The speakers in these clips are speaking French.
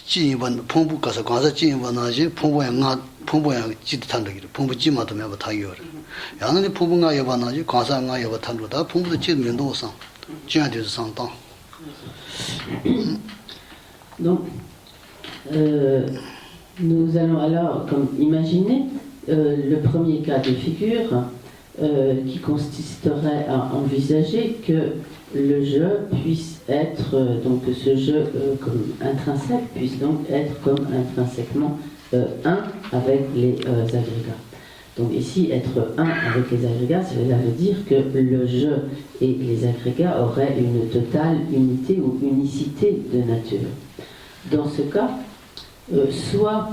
진입은 풍부 가서 가서 진입은 아직 풍부양 지도 탄다기로 풍부 지마도 매버 타요. 야는 풍부가 여반아지 가사가 여바 탄도다 풍부도 지면도 오상. 지야돼서 상당. Donc, nous allons alors comme imaginer le premier cas de figure qui consisterait à envisager que le jeu puisse être, donc ce jeu comme intrinsèque puisse donc être comme intrinsèquement un avec les agrégats. Donc ici, être un avec les agrégats, cela veut dire que le jeu et les agrégats auraient une totale unité ou unicité de nature. Dans ce cas, soit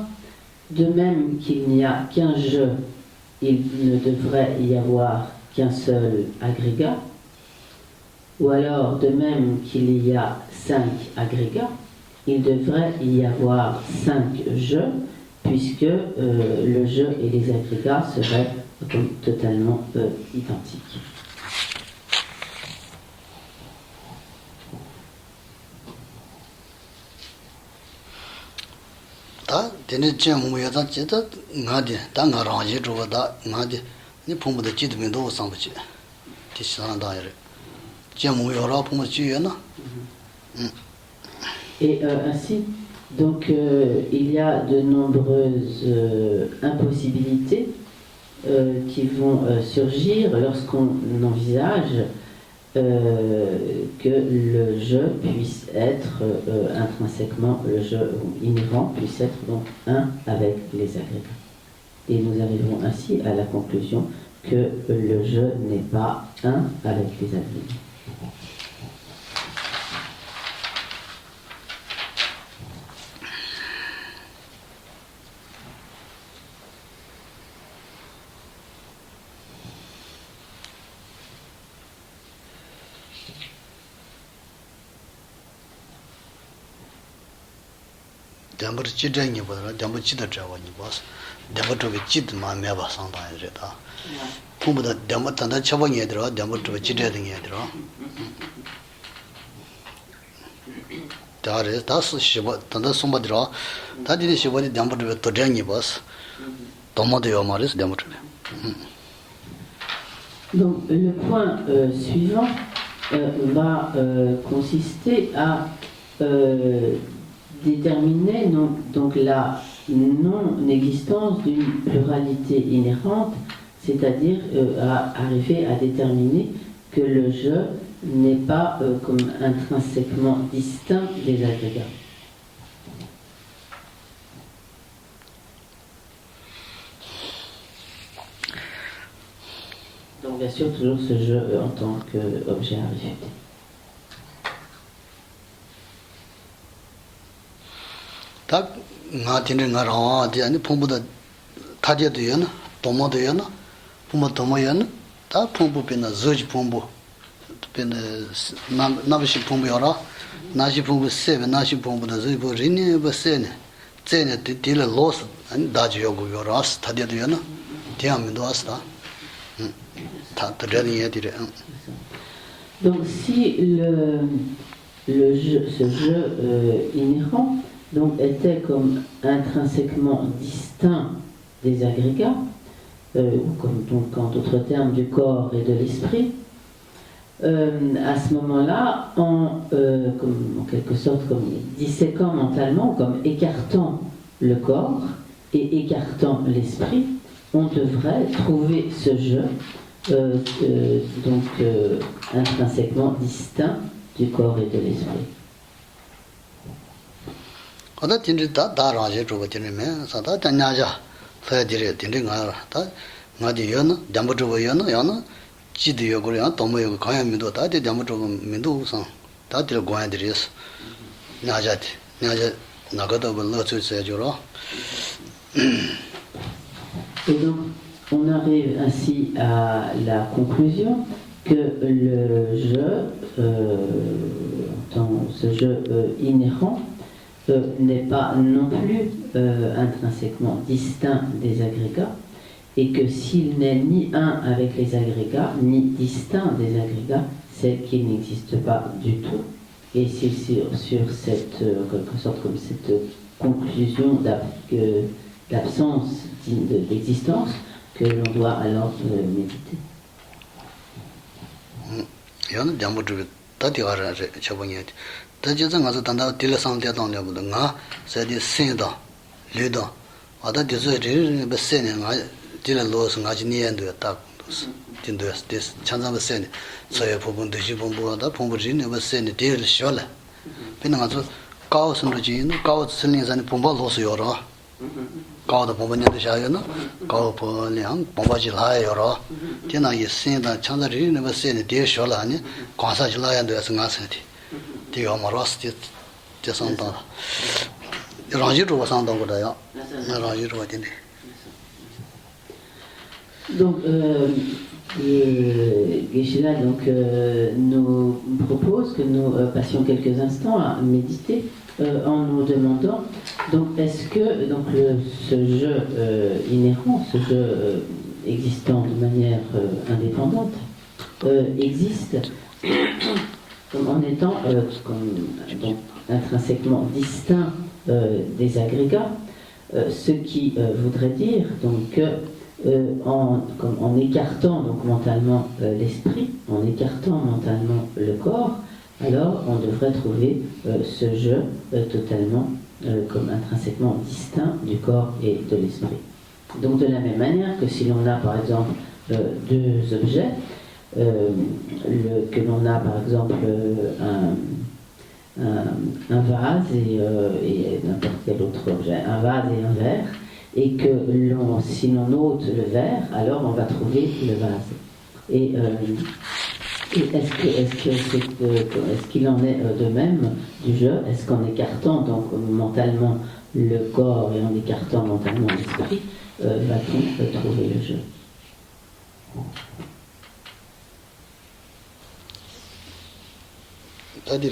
de même qu'il n'y a qu'un jeu, il ne devrait y avoir qu'un seul agrégat, ou alors de même qu'il y a 5 agrégats, il devrait y avoir 5 jeux, puisque le jeu et les agrégats seraient totalement identiques. 다 되는 점무여다 제다 나디 당가라지 저거다 나디 니 풍부의 지도면도 상부지 디산다이래 점무여라 풍부지여나. Et ainsi, donc il y a de nombreuses impossibilités qui vont surgir lorsqu'on envisage que le jeu puisse être intrinsèquement, le jeu inhérent puisse être donc un avec les agrégats. Et nous arrivons ainsi à la conclusion que le jeu n'est pas un avec les agrégats. 담버 지정이 보다 담버 지도 저거니 봐서 담버 쪽에 지도 마음에 봐 상당히다. 풍부다 담버 단다 처방이 들어 담버 쪽에 지려야 되는 게 들어. 다래 다스 시바 단다 손바 들어. 다디는 시바디 담버 쪽에 또 정이 봐서 도모도요 말이스 담버 쪽에. Donc le point suivant va consister à déterminer donc la non-existence d'une pluralité inhérente, c'est-à-dire à arriver à déterminer que le jeu n'est pas comme intrinsèquement distinct des agrégats. Donc bien sûr toujours ce jeu en tant qu'objet à réfuter. 다 나한테는 나랑 아니 풍부다 타제도요나 도모도요나 풍부 도모요나 다 풍부 변나 저지 풍부 변나 나비시 풍부여라 나시 풍부 세베 나시 풍부다 저지 버리니 버세네 쟤네 딜레 로스 아니 다지요고요라스 타제도요나 대한민도 왔다 다 들려니 얘들이. Donc si le jeu, ce jeu inhérent donc était comme intrinsèquement distinct des agrégats, ou comme donc en d'autres termes du corps et de l'esprit, à ce moment-là, comme, en quelque sorte comme disséquant mentalement, comme écartant le corps et écartant l'esprit, on devrait trouver ce jeu donc intrinsèquement distinct du corps et de l'esprit. 어다 진짜 다 라제 저거 되네. 사다 단야자. 사야지래 된가. 다 나디 연어 담보 저거 연어 연어 지디요 그래. 도모요 가야미도 다데 담보 저거 민도 우선. 다들 고야들이스. 나자티. 나자 나가도 벌러츠서 줘라. Et donc on arrive ainsi à la conclusion que le jeu, dans ce jeu inhérent, n'est pas non plus intrinsèquement distinct des agrégats, et que s'il n'est ni un avec les agrégats, ni distinct des agrégats, c'est qu'il n'existe pas du tout. Et c'est sur cette, en quelque sorte, comme cette conclusion d'absence d'existence que l'on doit alors méditer. cao da pomba nyanda sha yo na cao po liang pomba ji la yo ro tena yi sin da chang da ri ne ba se ne de sho la ni kwa sa ji la ya de sa nga se ti ti yo ma ro s ti de sang da rang ji ru sang da ko da ya rang ji ru de. Donc, Geshe-la nous propose que nous passions quelques instants à méditer en nous demandant donc est-ce que donc ce jeu inhérent, ce jeu existant de manière indépendante existe comme en étant donc, intrinsèquement distinct des agrégats, ce qui voudrait dire donc que en écartant donc mentalement l'esprit, en écartant mentalement le corps, alors on devrait trouver ce jeu totalement comme intrinsèquement distinct du corps et de l'esprit. Donc de la même manière que si l'on a par exemple deux objets, que l'on a par exemple un vase et n'importe quel autre objet, un vase et un verre, et que si l'on ôte le verre, alors on va trouver le vase. Et est-ce qu'il en est de même du jeu? Est-ce qu'en écartant donc mentalement le corps et en écartant mentalement l'esprit, va-t-on trouver le jeu? Telle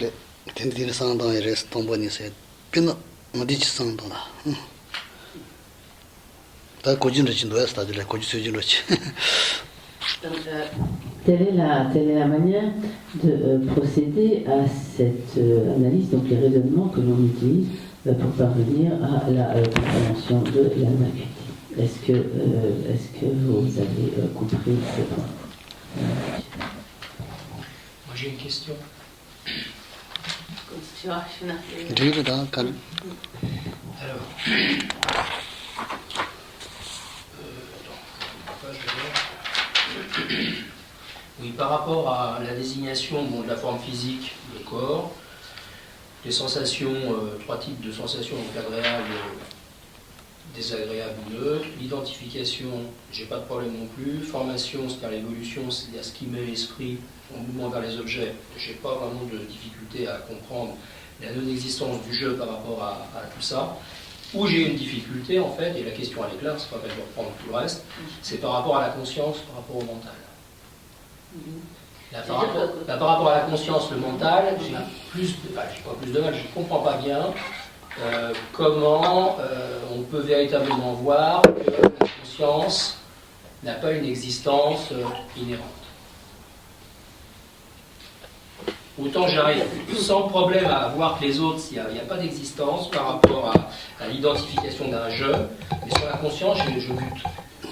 est la manière de procéder à cette analyse, donc les raisonnements que l'on utilise pour parvenir à la compréhension de la vacuité. Est-ce que vous avez compris ce point? Moi j'ai une question. Alors, oui, par rapport à la désignation de la forme physique, le corps, les sensations, trois types de sensations, donc agréables, désagréables ou neutres, l'identification, j'ai pas de problème non plus, formation, c'est-à-dire l'évolution, c'est-à-dire ce qui met l'esprit en mouvement vers les objets, j'ai pas vraiment de difficulté à comprendre la non-existence du jeu par rapport à tout ça. Où j'ai une difficulté, en fait, et la question elle est claire, c'est pas peine de reprendre tout le reste, c'est par rapport à la conscience, par rapport au mental. Là, par rapport à la conscience, le mental, j'ai pas plus de mal, je ne comprends pas bien comment on peut véritablement voir que la conscience n'a pas une existence inhérente. Autant j'arrive sans problème à voir que les autres, il n'y a pas d'existence par rapport à l'identification d'un jeu, mais sur la conscience, je bute.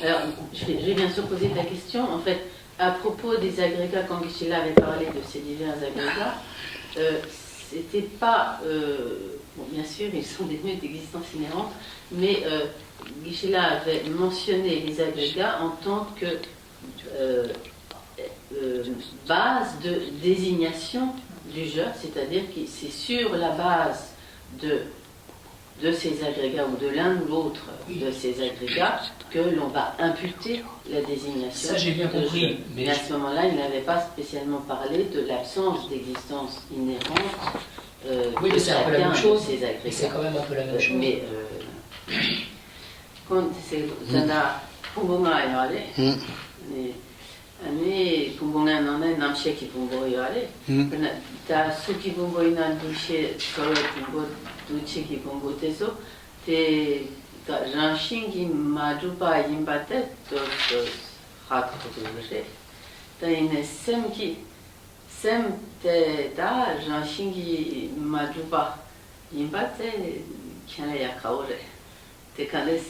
Alors, je vais bien sûr poser ta question. En fait, à propos des agrégats, quand Geshe-la avait parlé de ces divers agrégats, c'était pas... bon, bien sûr, ils sont dénués d'existence inhérente, mais Geshe-la avait mentionné les agrégats en tant que base de désignation du jeu, c'est-à-dire que c'est sur la base de ces agrégats ou de l'un ou l'autre de ces agrégats que l'on va imputer la désignation. Ça j'ai bien compris. Mais à ce moment-là, il n'avait pas spécialement parlé de l'absence d'existence inhérente oui, mais c'est un peu la même chose. Ces agrégats. C'est quand même un peu la même chose. Mais quand c'est ça 아니 공공한 너네 남셰키 공고요래 그러나 다 수기 공고이난 두셰 저의 공고 두치기 공고돼서 대 란싱기 마주바 임바테 또 하트도 그래 다이네 셈기 sem te da janshingi majuba imbate kala ya kaure te kales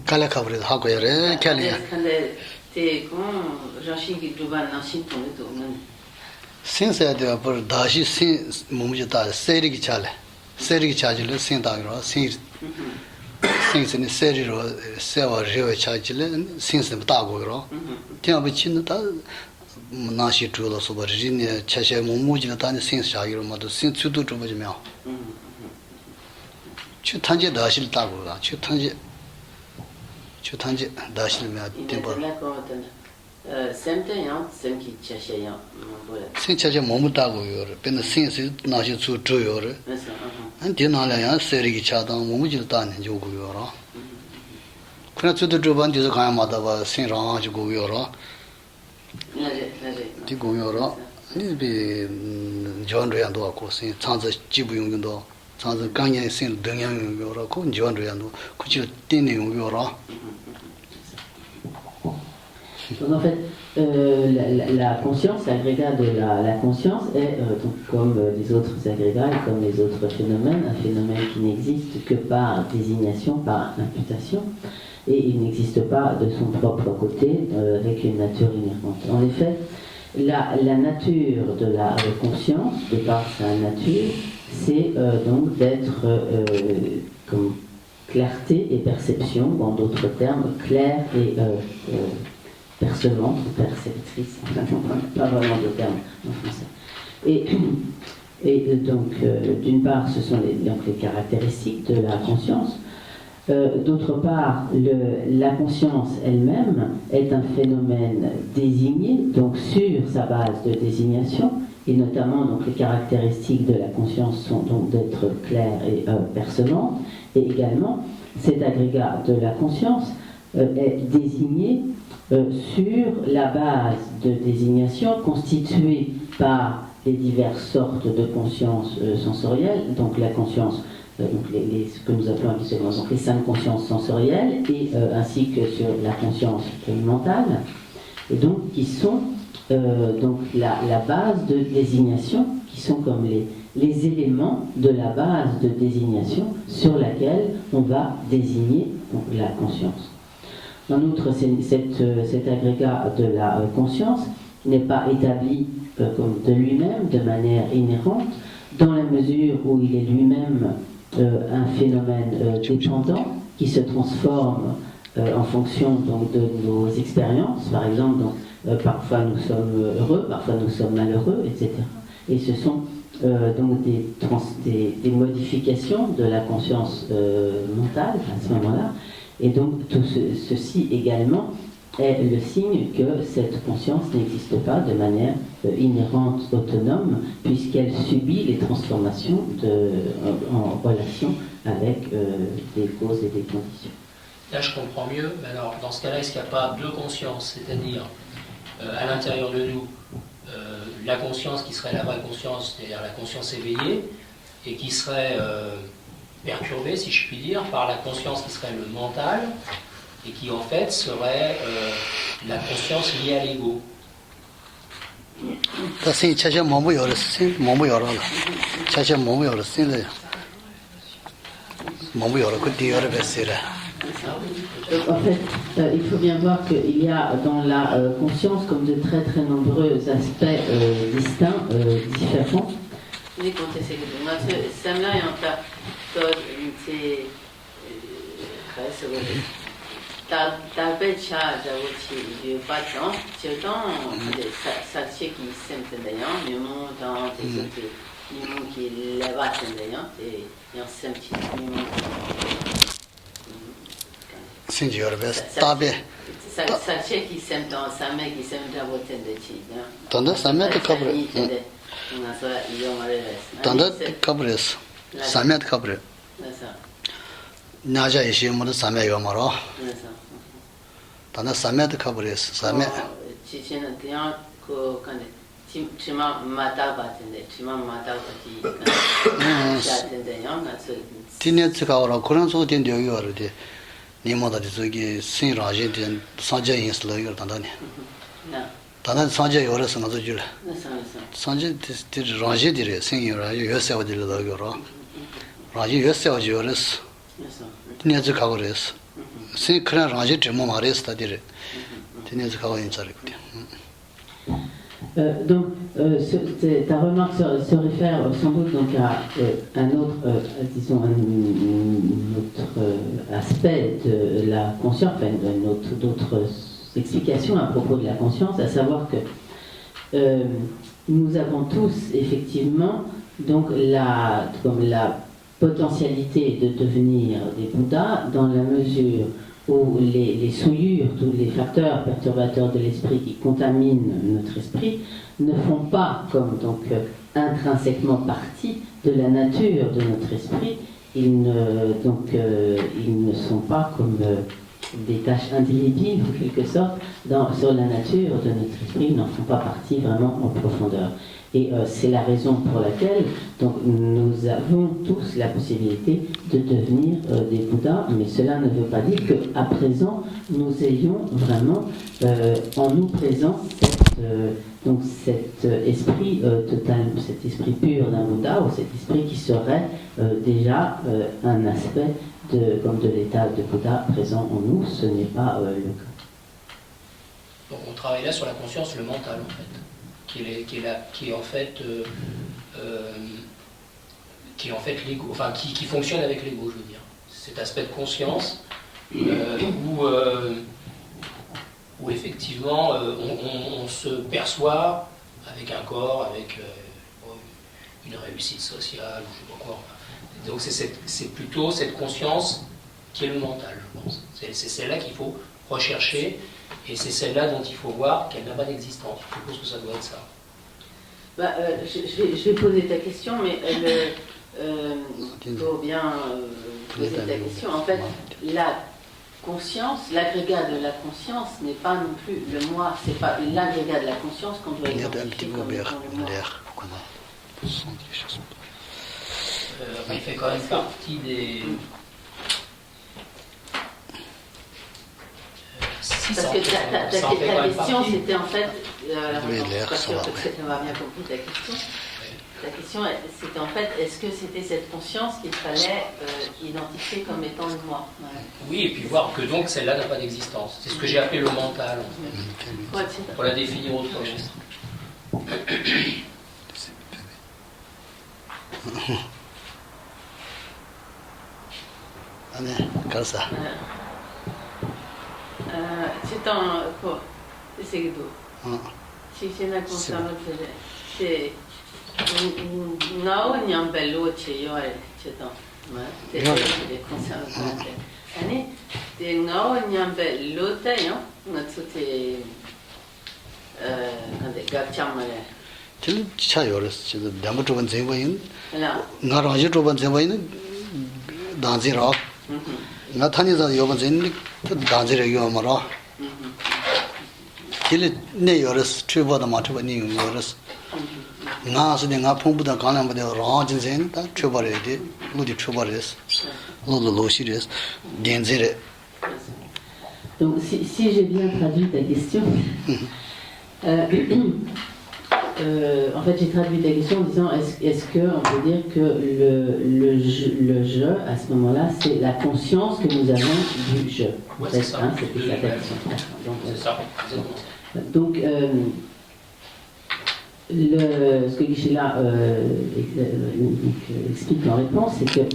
kala kabri ha ko yare kala kale te kon janshingi juba nashin tone to man sin sa de par dashi sin mumji ta seri ki chale seri ki chajile sin da ro sin sin seri ro sewa rewe chajile sin se da go ro tiang bi chin da 나시 주로 소버리네 차셔 무무지가 다니 생사기로 모두 생추도 좀 보면 추탄제 다실 따고가 추탄제 다실면 tempo semteyan semki chacheyan 생차제 몸을 따고요 근데 생스 나시 주 주요를 한 뒤나려야 세리기 차당 무무지를 따는 요구요라 그냥 주도 주반 뒤에서 가야 마다 봐 생랑 가지고 요라 디 공유로 니 전도양도 하고 신 창제 지부 용도 창제 강연 신 등양 용도로 그 전도양도 그치 띠네 용도로 Donc en fait, la conscience, l'agrégat de la conscience est, donc, comme les autres agrégats et comme les autres phénomènes, un phénomène qui n'existe que par désignation, par imputation, et il n'existe pas de son propre côté avec une nature inhérente. En effet, la nature de la conscience, de par sa nature, c'est donc d'être comme clarté et perception, en d'autres termes, clair et percevante, perceptrice, pas vraiment de terme en français. Et donc, d'une part, ce sont les caractéristiques de la conscience. D'autre part, la conscience elle-même est un phénomène désigné, donc sur sa base de désignation, et notamment donc, les caractéristiques de la conscience sont donc d'être claire et percevante, et également cet agrégat de la conscience est désigné sur la base de désignation constituée par les diverses sortes de conscience sensorielles, donc la conscience, donc ce que nous appelons habituellement donc les 5 consciences sensorielles, et ainsi que sur la conscience mentale, et donc qui sont donc la base de désignation, qui sont comme les éléments de la base de désignation sur laquelle on va désigner donc, la conscience. En outre, cet agrégat de la conscience n'est pas établi comme de lui-même, de manière inhérente, dans la mesure où il est lui-même un phénomène dépendant qui se transforme en fonction donc, de nos expériences. Par exemple, donc, parfois nous sommes heureux, parfois nous sommes malheureux, etc. Et ce sont donc des modifications de la conscience mentale à ce moment-là. Et donc tout ceci également est le signe que cette conscience n'existe pas de manière inhérente, autonome, puisqu'elle subit les transformations en relation avec des causes et des conditions. Là, je comprends mieux. Mais alors, dans ce cas-là, est-ce qu'il n'y a pas deux consciences, c'est-à-dire à l'intérieur de nous, la conscience qui serait la vraie conscience, c'est-à-dire la conscience éveillée, et qui serait perturbée, si je puis dire, par la conscience qui serait le mental, et qui en fait serait la conscience liée à l'ego. En fait, il faut bien voir qu'il y a dans la conscience comme de très très nombreux aspects distincts, différents. 나자 이시모도 사매요 말어. 단나 사매도 커버레스. 사매. 지체는 그냥 그 간에 치마 마다 같은데 치마 마다 같이 시작된대요. 나서 티네츠가 오라 그런 소리 된 여기 와르데. 니모다디 저기 신라제된 사제 인슬러요 단다니. 다른 산재 요래서 나도 줄래. ça. 산재 라지들이 생겨라 요새어들도 그러. 라지 요새어지 요래서. 니즈 가고 그랬어. 생 그런 라지 좀 말했어 다들. 니즈 가고 인사를 그래. Donc, ta remarque se réfère sans doute donc à un autre, disons, un autre aspect de la conscience, enfin, d'autres explications à propos de la conscience, à savoir que nous avons tous effectivement donc la potentialité de devenir des Bouddhas dans la mesure où les souillures, tous les facteurs perturbateurs de l'esprit qui contaminent notre esprit ne font pas comme donc intrinsèquement partie de la nature de notre esprit. Ils ne sont pas comme des tâches indélébiles en quelque sorte sur la nature de notre esprit. Ils n'en font pas partie vraiment en profondeur. Et c'est la raison pour laquelle donc, nous avons tous la possibilité de devenir des Bouddhas, mais cela ne veut pas dire qu'à présent, nous ayons vraiment en nous présent cet esprit total, cet esprit pur d'un Bouddha, ou cet esprit qui serait déjà un aspect comme de l'état de Bouddha présent en nous. Ce n'est pas le cas. Donc on travaille là sur la conscience, le mental en fait. Qui est en fait l'ego, enfin qui fonctionne avec l'ego, je veux dire. Cet aspect de conscience où effectivement on se perçoit avec un corps, avec une réussite sociale, ou je sais pas quoi. Donc c'est plutôt cette conscience qui est le mental, je pense. C'est celle-là qu'il faut rechercher. Et c'est celle-là dont il faut voir qu'elle n'a pas d'existence. Je suppose que ça doit être ça. Je vais poser ta question, mais il faut bien poser ta question. En fait, la conscience, l'agrégat de la conscience n'est pas non plus le moi, c'est pas l'agrégat de la conscience qu'on doit identifier comme le moi. Il fait quand même partie des... Parce que ta question, c'était en fait, parce que on a bien compris ta question. Ta question, c'était en fait, est-ce que c'était cette conscience qu'il fallait identifier comme étant le moi? Ouais. Oui, et puis voir que donc celle-là n'a pas d'existence. C'est ce que j'ai appelé le mental, en fait. Pour la définir autrement. Comme ça. C'est un seguidor. C'est la conscience. C'est não não belo cheio então, né? Tem conscience. Ani tem não não belo tenho, natsu te 근데 갑자마래. til chayorus chido dambu choban zebayin. Nga raji choban zebayin danzira. Nga thaniza yoban zen danzira yomara. Til ne yorus chuba ma chuba ni yorus. Nga sudi nga phongbuda kanambuda rajin zen ta chubare de ludi chubares. Lo shires denzire. Donc si j'ai bien traduit ta question, en fait, j'ai traduit ta question en disant est-ce qu'on peut dire que le je, à ce moment-là, c'est la conscience que nous avons du je. Ouais, c'est ça. C'était ça ta question. C'est ça, exactement. Donc, ce que Guichet-là explique en réponse, c'est que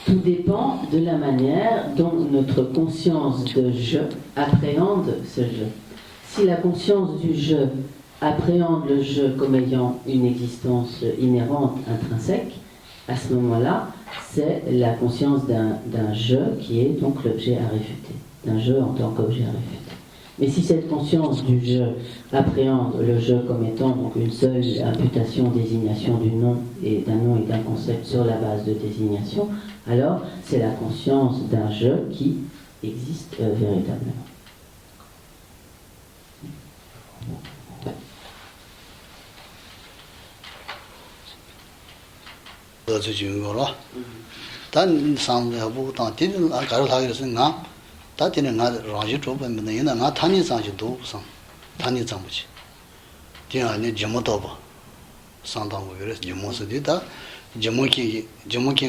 tout dépend de la manière dont notre conscience de je appréhende ce je. Si la conscience du je appréhende le je comme ayant une existence inhérente, intrinsèque, à ce moment-là, c'est la conscience d'un je qui est donc l'objet à réfuter, d'un je en tant qu'objet à réfuter. Mais si cette conscience du je appréhende le je comme étant donc une seule imputation, désignation du nom et d'un concept sur la base de désignation, alors c'est la conscience d'un je qui existe véritablement. Dan sang bu tang tin ga ro thagi sin nga ta tin nga raji choba men na nga thani sang ji do sang thani sang bu chi Tiani Jamotoba, Santango, Jamosudita, Jamoki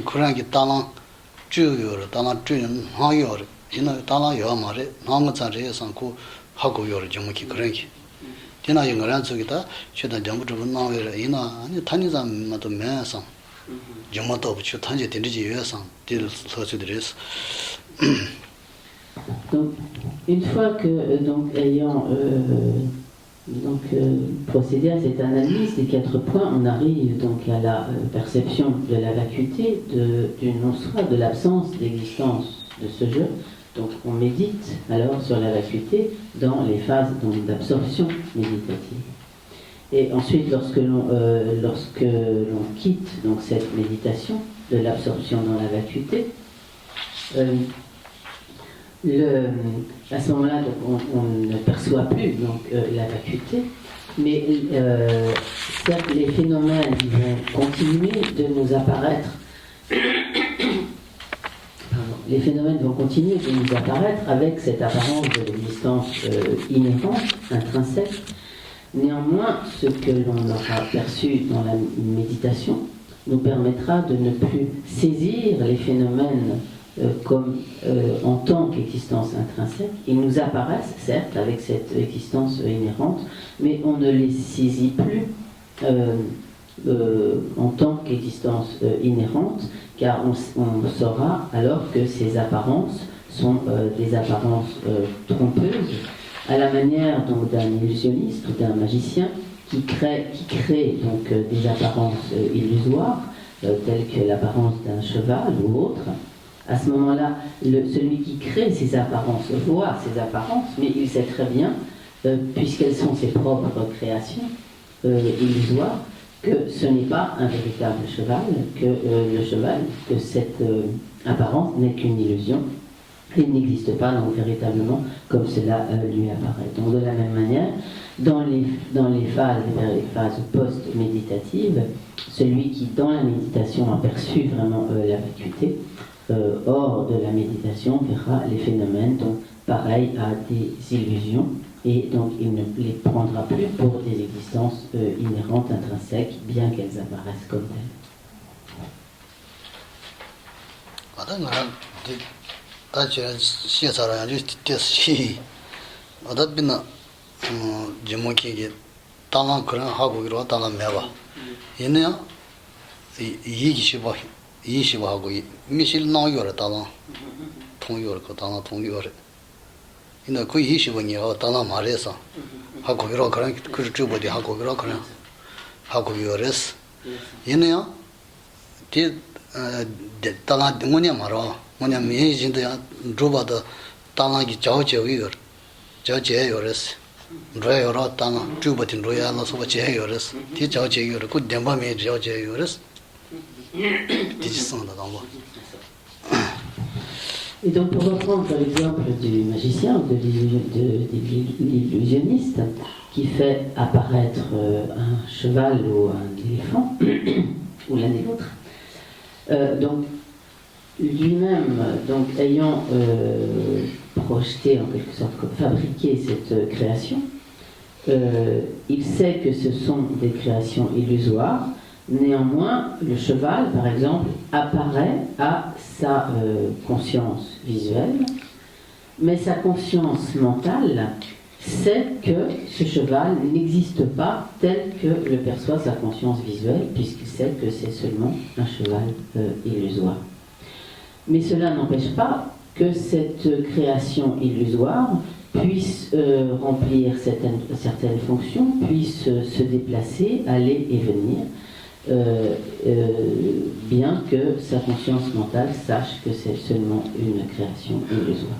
Kurangi Talan, Juyor, Talan Jun, Hayor, Tala Yamare, Namatare, Sanku, Hakoyor, Jamoki Kurangi. Tina Yangaranzugita, Shida Jamutu Naver, Ina, Tanizam Mato Manson, Jamoto, Chutanji, Tindiji, Til Sosudris. Donc, une fois que, donc, ayant procédé à cette analyse des 4 points, on arrive donc à la perception de la vacuité, du non-soi, de l'absence d'existence de ce jeu. Donc on médite alors sur la vacuité dans les phases d'absorption méditative. Et ensuite, lorsque l'on quitte donc cette méditation de l'absorption dans la vacuité, à ce moment-là, on ne perçoit plus donc, la vacuité, mais certes, les phénomènes vont continuer de nous apparaître. Les phénomènes vont continuer de nous apparaître avec cette apparence de l'existence inhérente, intrinsèque. Néanmoins, ce que l'on aura perçu dans la méditation nous permettra de ne plus saisir les phénomènes comme en tant qu'existence intrinsèque. Ils nous apparaissent, certes, avec cette existence inhérente, mais on ne les saisit plus en tant qu'existence inhérente, car on saura alors que ces apparences sont des apparences trompeuses, à la manière donc d'un illusionniste ou d'un magicien qui crée donc des apparences illusoires, telles que l'apparence d'un cheval ou autre. À ce moment-là, celui qui crée ces apparences voit ces apparences, mais il sait très bien, puisqu'elles sont ses propres créations illusoires, que ce n'est pas un véritable cheval, que cette apparence n'est qu'une illusion, et n'existe pas donc véritablement comme cela lui apparaît. Donc de la même manière, dans les phases post-méditatives, celui qui dans la méditation a perçu vraiment la vacuité, hors de la méditation verra les phénomènes donc pareils à des illusions, et donc il ne les prendra plus pour des existences inhérentes, intrinsèques, bien qu'elles apparaissent comme telles. ina ku yi shi ni ha ta na ma re sa ha ko ro kran ku chu bo de ha ko ro kran ha ko yo res ina ya ti de ta na de mo ne ma ro mo ne mi jin de ya ro ba da ta na gi chao che yo res ro yo ro ta na chu bo tin ro ya na so ba che yo res ti chao che yo ku de ba me chao che yo res ti ji son da dong bo. Et donc, pour reprendre l'exemple du magicien, de l'illusionniste, qui fait apparaître un cheval ou un éléphant, ou l'un et l'autre, donc, lui-même, donc, ayant projeté, en quelque sorte, fabriqué cette création, il sait que ce sont des créations illusoires. Néanmoins, le cheval, par exemple, apparaît à sa conscience visuelle, mais sa conscience mentale sait que ce cheval n'existe pas tel que le perçoit sa conscience visuelle, puisqu'il sait que c'est seulement un cheval illusoire. Mais cela n'empêche pas que cette création illusoire puisse remplir certaines fonctions, puisse se déplacer, aller et venir, bien que sa conscience mentale sache que c'est seulement une création illusoire.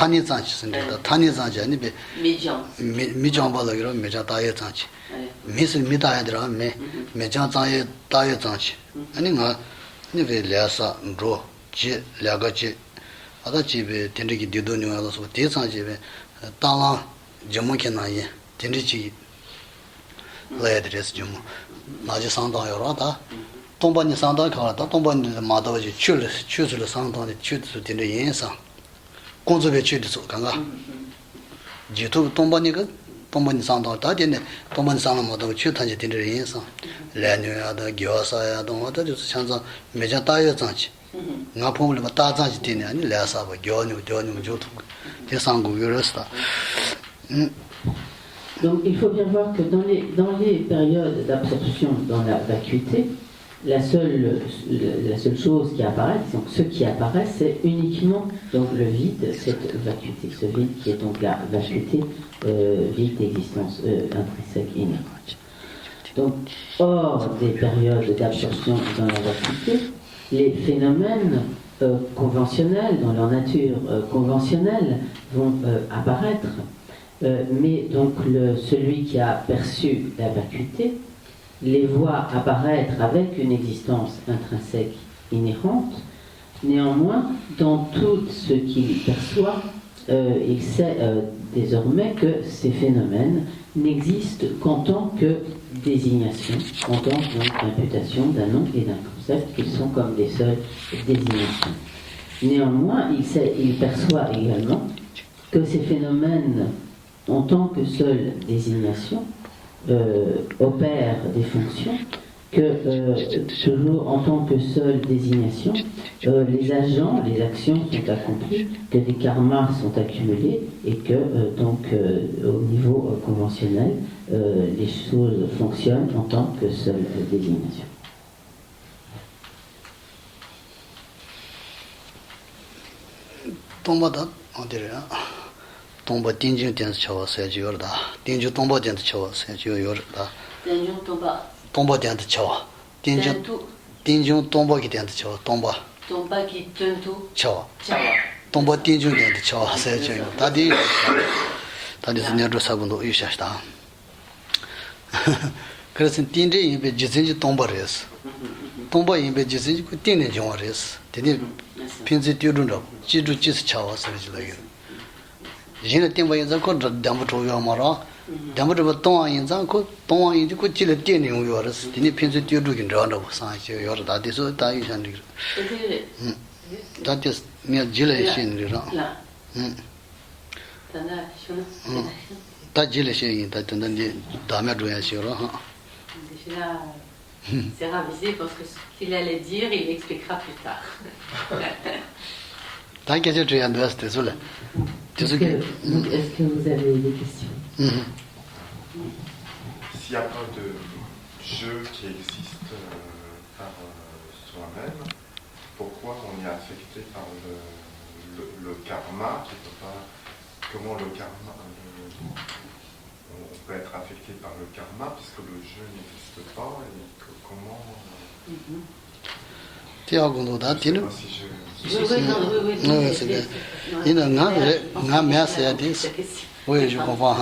타니 장치 선다 타니 장치 아니 비 Médian. 미장 발로 메자 다예 장치 Ouais. 미스 미다야더라 메장 장에 다예 장치 아니 나 니베 려사 로지 려가지 아다 집에 된리기 디도니와서 대상집에 땅랑 점문케나예 된리지 레드레스 좀 나지 상당요라다 동반이 상당 가다 동반이 마다지 추를 상당히 추도 되는 인상 공조배 추도 간가 지도 동반이가 동반이 상당 다 되네 동반이 상당 모두 추탄지 되는 인상 레뉴야다 교사야 동화도就是像这每家大约长期我朋友们大长期的呢你来啥吧教你就这上个月是的 Donc il faut bien voir que dans les périodes d'absorption dans la vacuité, la seule chose qui apparaît, donc ce qui apparaît, c'est uniquement donc le vide, cette vacuité, ce vide qui est donc la vacuité vide d'existence intrinsèque inhérente. Donc hors des périodes d'absorption dans la vacuité, les phénomènes conventionnels, dans leur nature conventionnelle, vont apparaître. Mais donc celui qui a perçu la vacuité les voit apparaître avec une existence intrinsèque inhérente. Néanmoins, dans tout ce qu'il perçoit, il sait désormais que ces phénomènes n'existent qu'en tant que désignation, en tant qu'imputation d'un nom et d'un concept, qu'ils sont comme des seules désignations. Néanmoins, il perçoit également que ces phénomènes en tant que seule désignation, opèrent des fonctions, que toujours en tant que seule désignation, les agents, les actions sont accomplies, que des karmas sont accumulés et que donc au niveau conventionnel, les choses fonctionnent en tant que seule désignation. 동바 딘진 댄스 쳐와 세지요다 딘주 동바 댄스 쳐와 세지요요다 딘주 동바 댄스 쳐와 딘주 동바기 댄스 쳐와 동바기 댄투 쳐와 동바 딘주 댄스 쳐와 세지요 다디 스녀로 사분도 유샤다 그래서 딘제 임베 지진지 동바레스 동바 임베 지진지 그 딘네 정화레스 딘네 핀지 띄우는다 지주 지스 쳐와 세지라게 얘는 땡바 인자 거 담부 조여 말아 담부 저 동안 인자 거 동안 인지 거 지를 떼는 요라스 디니 핀스 띄우르긴 저한다 사실 요라 다디서 다 유산디 다디 미 지를 신리라 다 지를 신이 다 된다니 다음에 줘야 시로 C'est ravisé parce que ce qu'il allait dire, il expliquera plus tard. Est-ce que vous avez des questions? S'il n'y a pas de jeu qui existe par soi-même, pourquoi on est affecté par le karma qui peut pas, comment le karma, on peut être affecté par le karma puisque le jeu n'existe pas et comment... Oui, je comprends.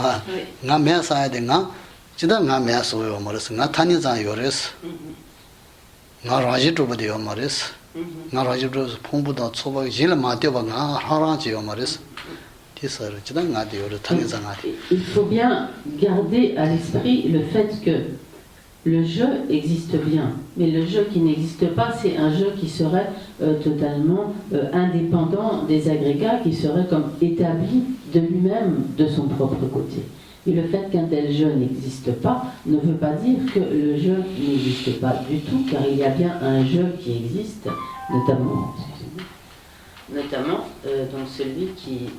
Il faut bien garder à l'esprit le fait que le jeu existe bien, mais le jeu qui n'existe pas, c'est un jeu qui serait totalement indépendant des agrégats, qui serait comme établi de lui-même, de son propre côté. Et le fait qu'un tel jeu n'existe pas ne veut pas dire que le jeu n'existe pas du tout, car il y a bien un jeu qui existe, notamment dans celui qui...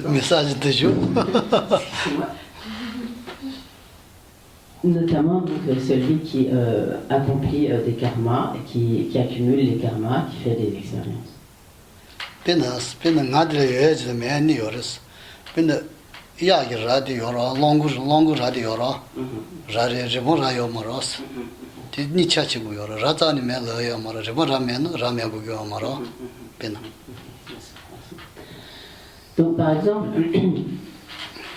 Message de jeu. Notamment donc, celui qui accomplit des karmas, qui accumule les karmas, qui fait des expériences. ni chachi go yo ra za ni me la ya ma ra ra me no ra me go yo ma ra pena. Donc par exemple,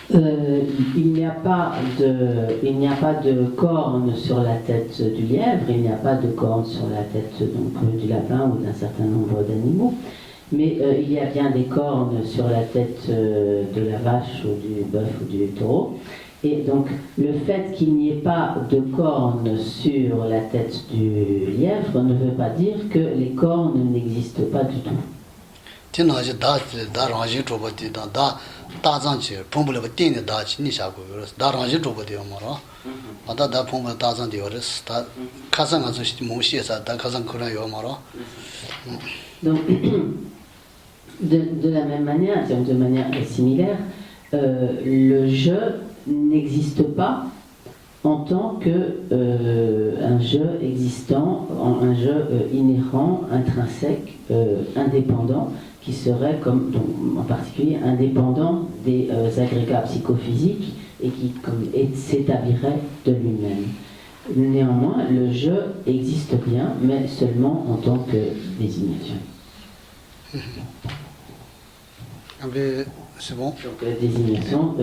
il n'y a pas de cornes sur la tête du lièvre, il n'y a pas de cornes sur la tête donc, du lapin ou d'un certain nombre d'animaux, mais il y a bien des cornes sur la tête de la vache ou du bœuf ou du taureau. Et donc le fait qu'il n'y ait pas de cornes sur la tête du lièvre ne veut pas dire que les cornes n'existent pas du tout. Donc, de la même manière, de manière similaire, le jeu n'existe pas en tant que un jeu existant, un jeu inhérent, intrinsèque, indépendant, qui serait comme, donc, en particulier indépendant des agrégats psychophysiques et qui s'établirait de lui-même. Néanmoins, le jeu existe bien, mais seulement en tant que désignation. C'est bon? Donc, désignation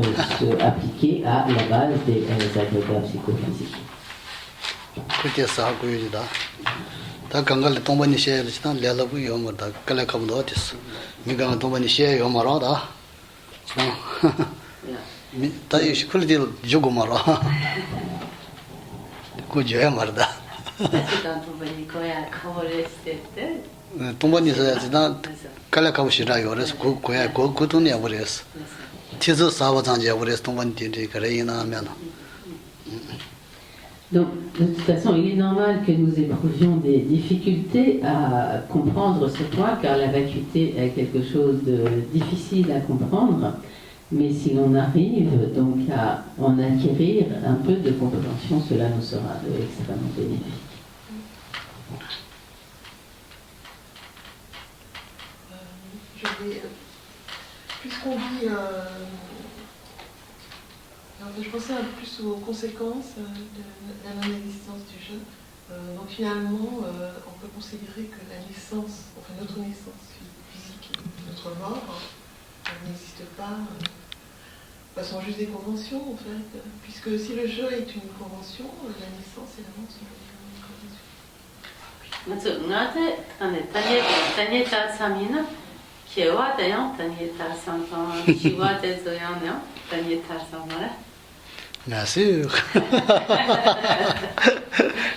appliquée à la base des agrégats psychophysiques. Écoutez ça, da gangal tomba ni she le tan lela bu yo mar da kala kam do tis mi gang tomba ni she yo mar da mi ta yi shkul di jogo mar ko je mar da tomba ni se da kala kam shi ra yo res ko ya ko tu ne ya res tizu sa wa jang je res tomba ni de kare ina me na. Donc, de toute façon, il est normal que nous éprouvions des difficultés à comprendre ce point, car la vacuité est quelque chose de difficile à comprendre. Mais si l'on arrive donc à en acquérir un peu de compréhension, cela nous sera extrêmement bénéfique. Puisqu'on dit... je pensais un peu plus aux conséquences de la non-existence du jeu. Donc finalement, on peut considérer que la naissance, enfin notre naissance physique et notre mort n'existe pas. Sont juste des conventions en fait. Puisque si le jeu est une convention, la naissance et la mort sont une convention. Merci.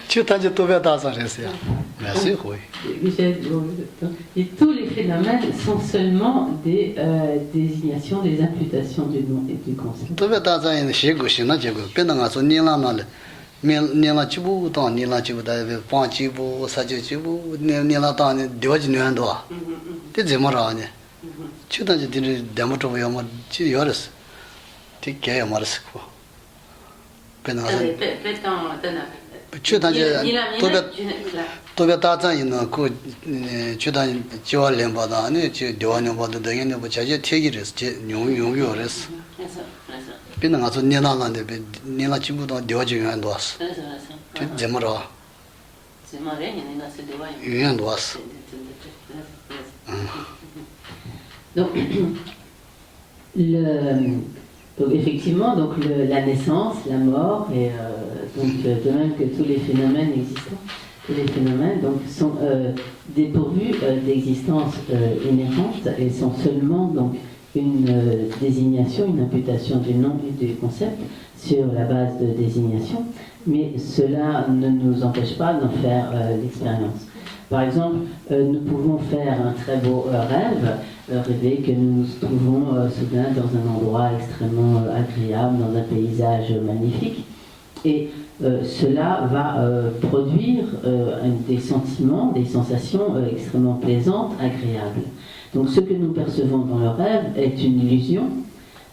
Tu t'as dit tout bien dans ça, merci, oui. Et tous les phénomènes sont seulement des désignations, des imputations du nom et du concept. Tout bien dans ça, il y a chez Gouchin, là, j'ai vu, pendant que ni là, ni là, tu veux, tant ni là, tu veux, d'ailleurs, pas tu veux, ça tu veux, ni là, tant deux jours, ni un doigt. Tu dis, moi, là, tu t'as dit, demain, tu veux, moi, tu y auras, tu qu'est, moi, c'est quoi. Tobe taza ina ko chudan jiwa lemba da ne ji dewa lemba da da ne ba chaje tegi res je nyong yo res bin nga so nena na de nena chibu da dewa ji yan dos je jemara yan dos Donc effectivement, donc la naissance, la mort, et donc de même que tous les phénomènes existants, tous les phénomènes donc, sont dépourvus d'existence inhérente et sont seulement donc une désignation, une imputation du nom et du concept sur la base de désignation, mais cela ne nous empêche pas d'en faire l'expérience. Par exemple, nous pouvons faire un très beau rêve, rêver que nous nous trouvons soudain dans un endroit extrêmement agréable, dans un paysage magnifique. Et cela va produire des sentiments, des sensations extrêmement plaisantes, agréables. Donc ce que nous percevons dans le rêve est une illusion,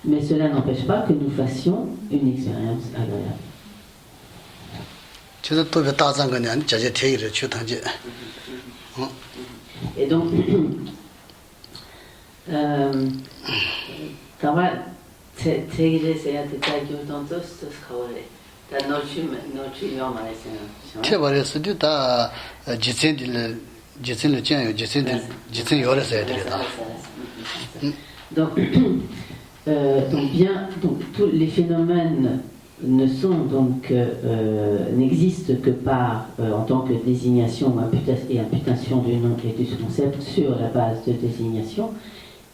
mais cela n'empêche pas que nous fassions une expérience agréable. Et donc, Chevare Sudi, ta Jitsin le tien, Jitsin Yore Saidrida. Donc, tous les phénomènes n'existent que par, en tant que désignation et imputation du nom et du concept sur la base de désignation.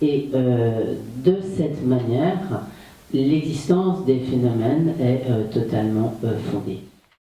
Et de cette manière, l'existence des phénomènes est totalement fondée.